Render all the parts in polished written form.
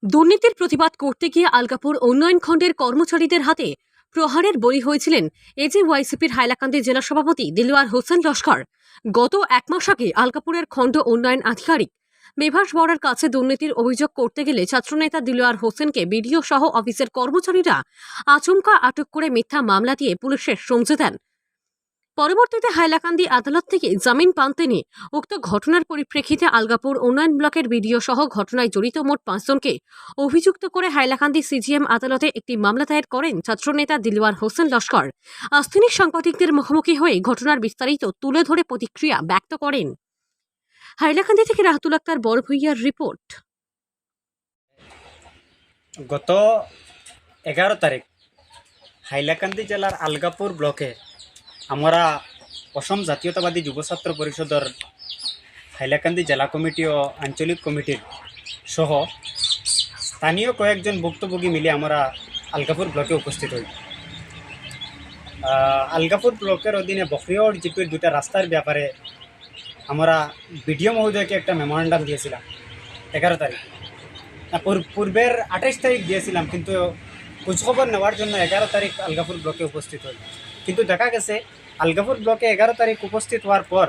দুর্নীতির প্রতিবাদ করতে গিয়ে আলগাপুর উন্নয়ন খণ্ডের কর্মচারীদের হাতে প্রহারের বলি হয়েছিলেন এজেওয়াইসিপির হাইলাকান্দি জেলা সভাপতি দিলওয়ার হোসেন লস্কর। গত এক মাস আগে আলগাপুরের খণ্ড উন্নয়ন আধিকারিক মেভাস বরার কাছে দুর্নীতির অভিযোগ করতে গেলে ছাত্রনেতা দিলওয়ার হোসেনকে বিডিও সহ অফিসের কর্মচারীরা আচমকা আটক করে মিথ্যা মামলা দিয়ে পুলিশের সমঝে দেন। পরবর্তীতে হাইলাকান্দি আদালত থেকে জামিন পান তিনি। উক্ত ঘটনার পরিপ্রেক্ষিতে আলগাপুর উন্নয়ন ব্লকের বিডিও সহ ঘটনায় জড়িত মোট 5 জনকে অভিযুক্ত করে হাইলাকান্দি সিজিএম আদালতে একটি মামলা দায়ের করেন ছাত্রনেতা দিলওয়ার হোসেন লস্কর। আজ তিনি সাংবাদিকদের মুখোমুখি হয়ে ঘটনার বিস্তারিত তুলে ধরে প্রতিক্রিয়া ব্যক্ত করেন। হাইলাকান্দি থেকে রাহাতুল আক্তার বড় ভূঁইয়ার রিপোর্ট। গত 11 তারিখ হাইলাকান্দি জেলার আলগাপুর ব্লকে আমরা অসম জাতীয়তাবাদী যুব ছাত্র পরিষদের হাইলাকান্দি জেলা কমিটি ও আঞ্চলিক কমিটির সহ স্থানীয় কয়েকজন ভুক্তভোগী মিলে আমরা আলগাপুর ব্লকে উপস্থিত হই। আলগাপুর ব্লকের অধীনে বকরিওর জিপির দুটা রাস্তার ব্যাপারে আমরা বিডিও মহোদয়কে একটা মেমোরেন্ডাম দিয়েছিলাম 11 তারিখ। পূর্বের 28 তারিখ দিয়েছিলাম, কিন্তু খোঁজখবর নেওয়ার জন্য 11 তারিখ আলগাপুর ব্লকে উপস্থিত হই। কিন্তু দেখা গেছে আলগাপুর ব্লকে 11 তারিখ উপস্থিত হওয়ার পর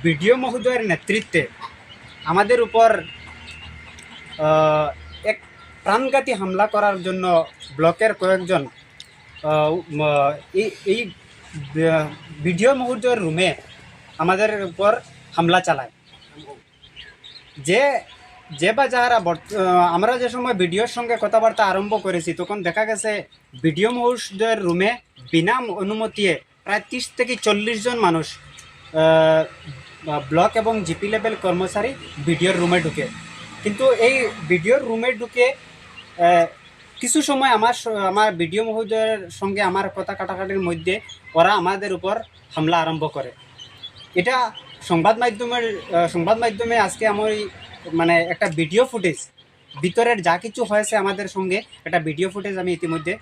বিডিও মহোদয়ের নেতৃত্বে আমাদের উপর এক প্রাণঘাতী হামলা করার জন্য ব্লকের কয়েকজন এই বিডিও মহোদয়ের রুমে আমাদের উপর হামলা চালায়। যে বা যারা আমরা যে সময় ভিডিওর সঙ্গে কথাবার্তা আরম্ভ করেছি তখন দেখা গেছে ভিডিও মহোদয়ের রুমে বিনা অনুমতিয়ে প্রায় 30 থেকে 40 জন মানুষ ব্লক এবং জিপি লেভেল কর্মচারী ভিডিওর রুমে ঢুকে। কিন্তু এই ভিডিওর রুমে ঢুকে কিছু সময় আমার ভিডিও মহোদয়ের সঙ্গে আমার কথা কাটাকাটির মধ্যে ওরা আমাদের উপর হামলা আরম্ভ করে। এটা সংবাদ মাধ্যমে আজকে আমার মানে একটা ভিডিও ফুটেজ, ভিতরের যা কিছু হয়েছে আমাদের সঙ্গে একটা ভিডিও ফুটেজ আমি ইতিমধ্যে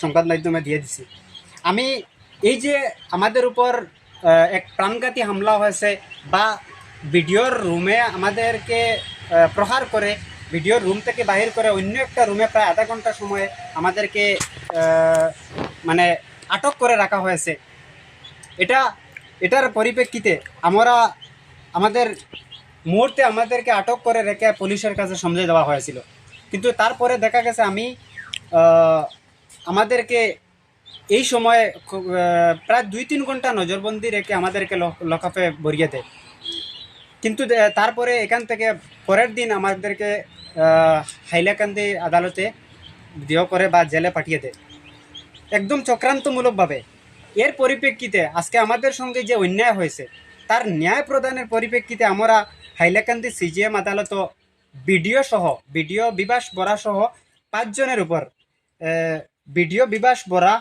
সংবাদ মাধ্যমে দিয়ে দিছি। আমি এই যে আমাদের উপর এক প্রাণঘাতী হামলা হয়েছে বা ভিডিওর রুমে আমাদেরকে প্রহার করে ভিডিওর রুম থেকে বাহির করে অন্য একটা রুমে প্রায় আধা ঘন্টা সময় আমাদেরকে মানে আটক করে রাখা হয়েছে, এটার পরিপ্রেক্ষিতে আমাদেরকে আটক করে রেখে পুলিশের কাছে সমঝে দেওয়া হয়েছিল। কিন্তু তারপরে দেখা গেছে আমাদেরকে এই সময়ে প্রায় 2-3 ঘন্টা নজরবন্দি রেখে আমাদেরকে লকআপে ভরিয়ে দেয়। কিন্তু তারপরে এখান থেকে পরের দিন আমাদেরকে হাইলাকান্দি আদালতে দেহ করে বা জেলে পাঠিয়ে দেয় একদম চক্রান্তমূলকভাবে। এর পরিপ্রেক্ষিতে আজকে আমাদের সঙ্গে যে অন্যায় হয়েছে তার ন্যায় প্রদানের পরিপ্রেক্ষিতে আমরা হাইলাকান্দি সিজিএম আদালত বিডিও বিভাস বরা সহ 5 জনের উপর বিডিও বিভাস বরা,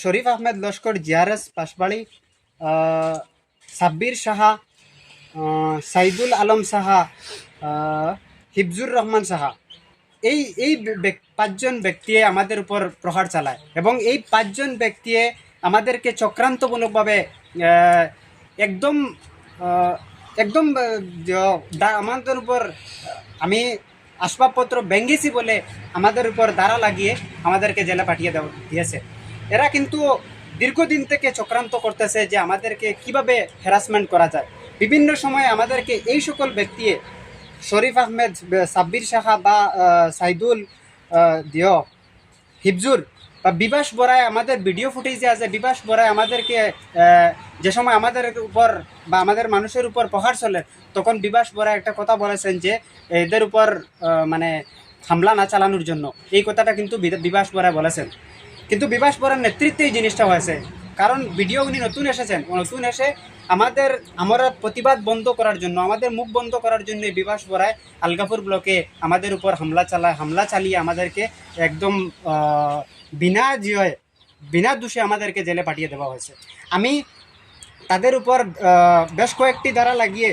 শরীফ আহমেদ লস্কর, জিআরএস পাশবাড়ি, সাব্বির সাহা, সাইদুল আলম সাহা, হিফজুর রহমান সাহা, এই 5 জন ব্যক্তি আমাদের উপর প্রহার চালায় এবং এই 5 জন ব্যক্তি আমাদেরকে চক্রান্তমূলকভাবে একদম আমাদের উপর আমি আসবাবপত্র ভেঙেছি বলে আমাদের উপর দাঁড়া লাগিয়ে আমাদেরকে জেলে পাঠিয়ে দিয়েছে। এরা কিন্তু দীর্ঘদিন থেকে চক্রান্ত করতেছে যে আমাদেরকে কিভাবে হ্যারাসমেন্ট করা যায়। বিভিন্ন সময়ে আমাদেরকে এই সকল ব্যক্তি শরীফ আহমেদ, সাব্বির সাহা বা সাইদুল, হিফজুর বা বিভাস বরায় আমাদের ভিডিও ফুটেজে আছে। বিভাস বরায় আমাদেরকে যে সময় আমাদের উপর বা আমাদের মানুষের উপর প্রহার চলে তখন বিভাস বরায় একটা কথা বলেছেন যে এদের উপর মানে হামলা না চালানোর জন্য। এই কথাটা কিন্তু বিভাস বরায় বলেছেন, কিন্তু বিভাস বরার নেতৃত্বে এই জিনিসটা হয়েছে। কারণ ভিডিও উনি নতুন এসে আমরা প্রতিবাদ বন্ধ করার জন্য, আমাদের মুখ বন্ধ করার জন্য বিভাস বরায় আলগাপুর ব্লকে আমাদের উপর হামলা চালিয়ে আমাদেরকে একদম বিনা দোষে আমাদেরকে জেলে পাঠিয়ে দেওয়া হয়েছে। আমি তাদের উপর বেশ কয়েকটি ধারা লাগিয়ে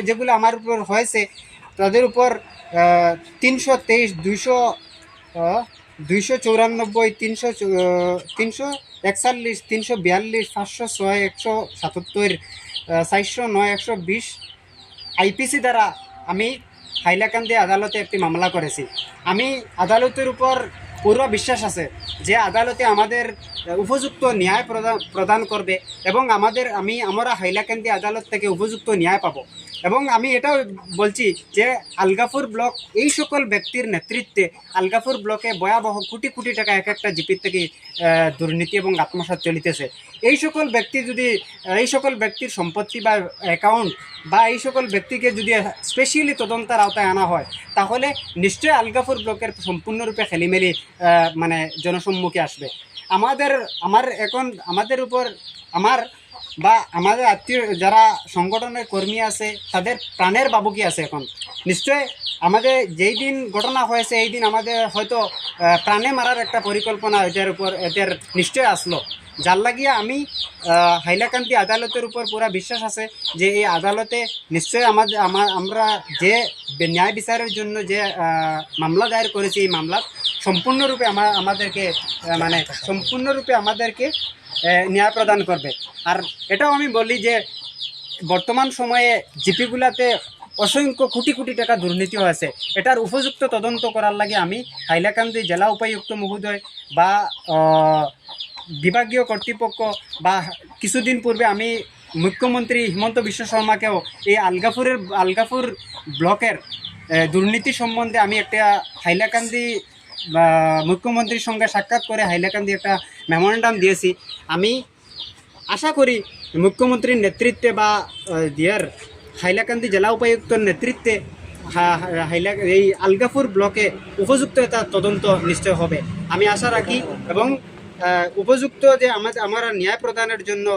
যেগুলো আমার উপর হয়েছে তাদের উপর 323, 294, 341, 342, 506, 177, 409, 120 আইপিসি দ্বারা আমি হাইলাকান্দি আদালতে একটি মামলা করেছি। আমি আদালতের উপর পুরো বিশ্বাস আছে যে আদালতে আমাদের উপযুক্ত ন্যায় প্রদান করবে এবং আমরা হাইলাকান্দি আদালত থেকে উপযুক্ত ন্যায় পাবো। এবং আমি এটাও বলছি যে আলগাপুর ব্লক এই সকল ব্যক্তির নেতৃত্বে আলগাপুর ব্লকে ভয়াবহ কোটি কোটি টাকা এক একটা জিপির থেকে দুর্নীতি এবং আত্মসাৎ চলিতেছে। এই সকল ব্যক্তির সম্পত্তি বা অ্যাকাউন্ট বা এই সকল ব্যক্তিকে যদি স্পেশালি তদন্তের আওতায় আনা হয় তাহলে নিশ্চয়ই আলগাপুর ব্লকের সম্পূর্ণরূপে খেলিমেলি মানে জনসম্মুখে আসবে। আমাদের উপর বা আমাদের আত্মীয় যারা সংগঠনের কর্মী আছে তাদের প্রাণের বাবুকি আছে। এখন নিশ্চয় আমাদের যেই দিন ঘটনা হয়েছে এই দিন আমাদের হয়তো প্রাণে মারার একটা পরিকল্পনা এদের নিশ্চয় আসলো, যার লাগিয়ে আমি হাইলাকান্দি আদালতের উপর পুরা বিশ্বাস আছে যে এই আদালতে নিশ্চয় আমরা যে ন্যায় বিচারের জন্য যে মামলা দায়ের করেছি এই মামলা সম্পূর্ণরূপে আমাদেরকে ন্যায় প্রদান করবে। আর এটাও আমি বলি যে বর্তমান সময়ে জিপিগুলাতে অসংখ্য কোটি কোটি টাকা দুর্নীতি হয়েছে। এটার উপযুক্ত তদন্ত করার লাগে আমি হাইলাকান্দি জেলা উপায়ুক্ত মহোদয় বা বিভাগীয় কর্তৃপক্ষ বা কিছুদিন পূর্বে আমি মুখ্যমন্ত্রী হিমন্ত বিশ্ব শর্মাকেও এই আলগাপুর ব্লকের দুর্নীতি সম্বন্ধে আমি একটা হাইলাকান্দি মুখ্যমন্ত্রীর সঙ্গে সাক্ষাৎ করে হাইলাকান্দি একটা মেমোরেন্ডাম দিয়েছি। আমি আশা করি মুখ্যমন্ত্রীর নেতৃত্বে বা হাইলাকান্দি জেলা উপায়ুক্তর নেতৃত্বে এই আলগাপুর ব্লকে উপযুক্ত একটা তদন্ত নিশ্চয় হবে আমি আশা রাখি। এবং উপযুক্ত যে আমরা ন্যায় প্রদানের জন্য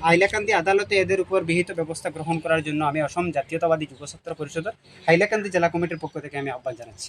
হাইলাকান্দি আদালতে এদের উপর বিহিত ব্যবস্থা গ্রহণ করার জন্য আমি অসম জাতীয়তাবাদী যুব ছাত্র পরিষদের হাইলাকান্দি জেলা কমিটির পক্ষ থেকে আমি আহ্বান জানাচ্ছি।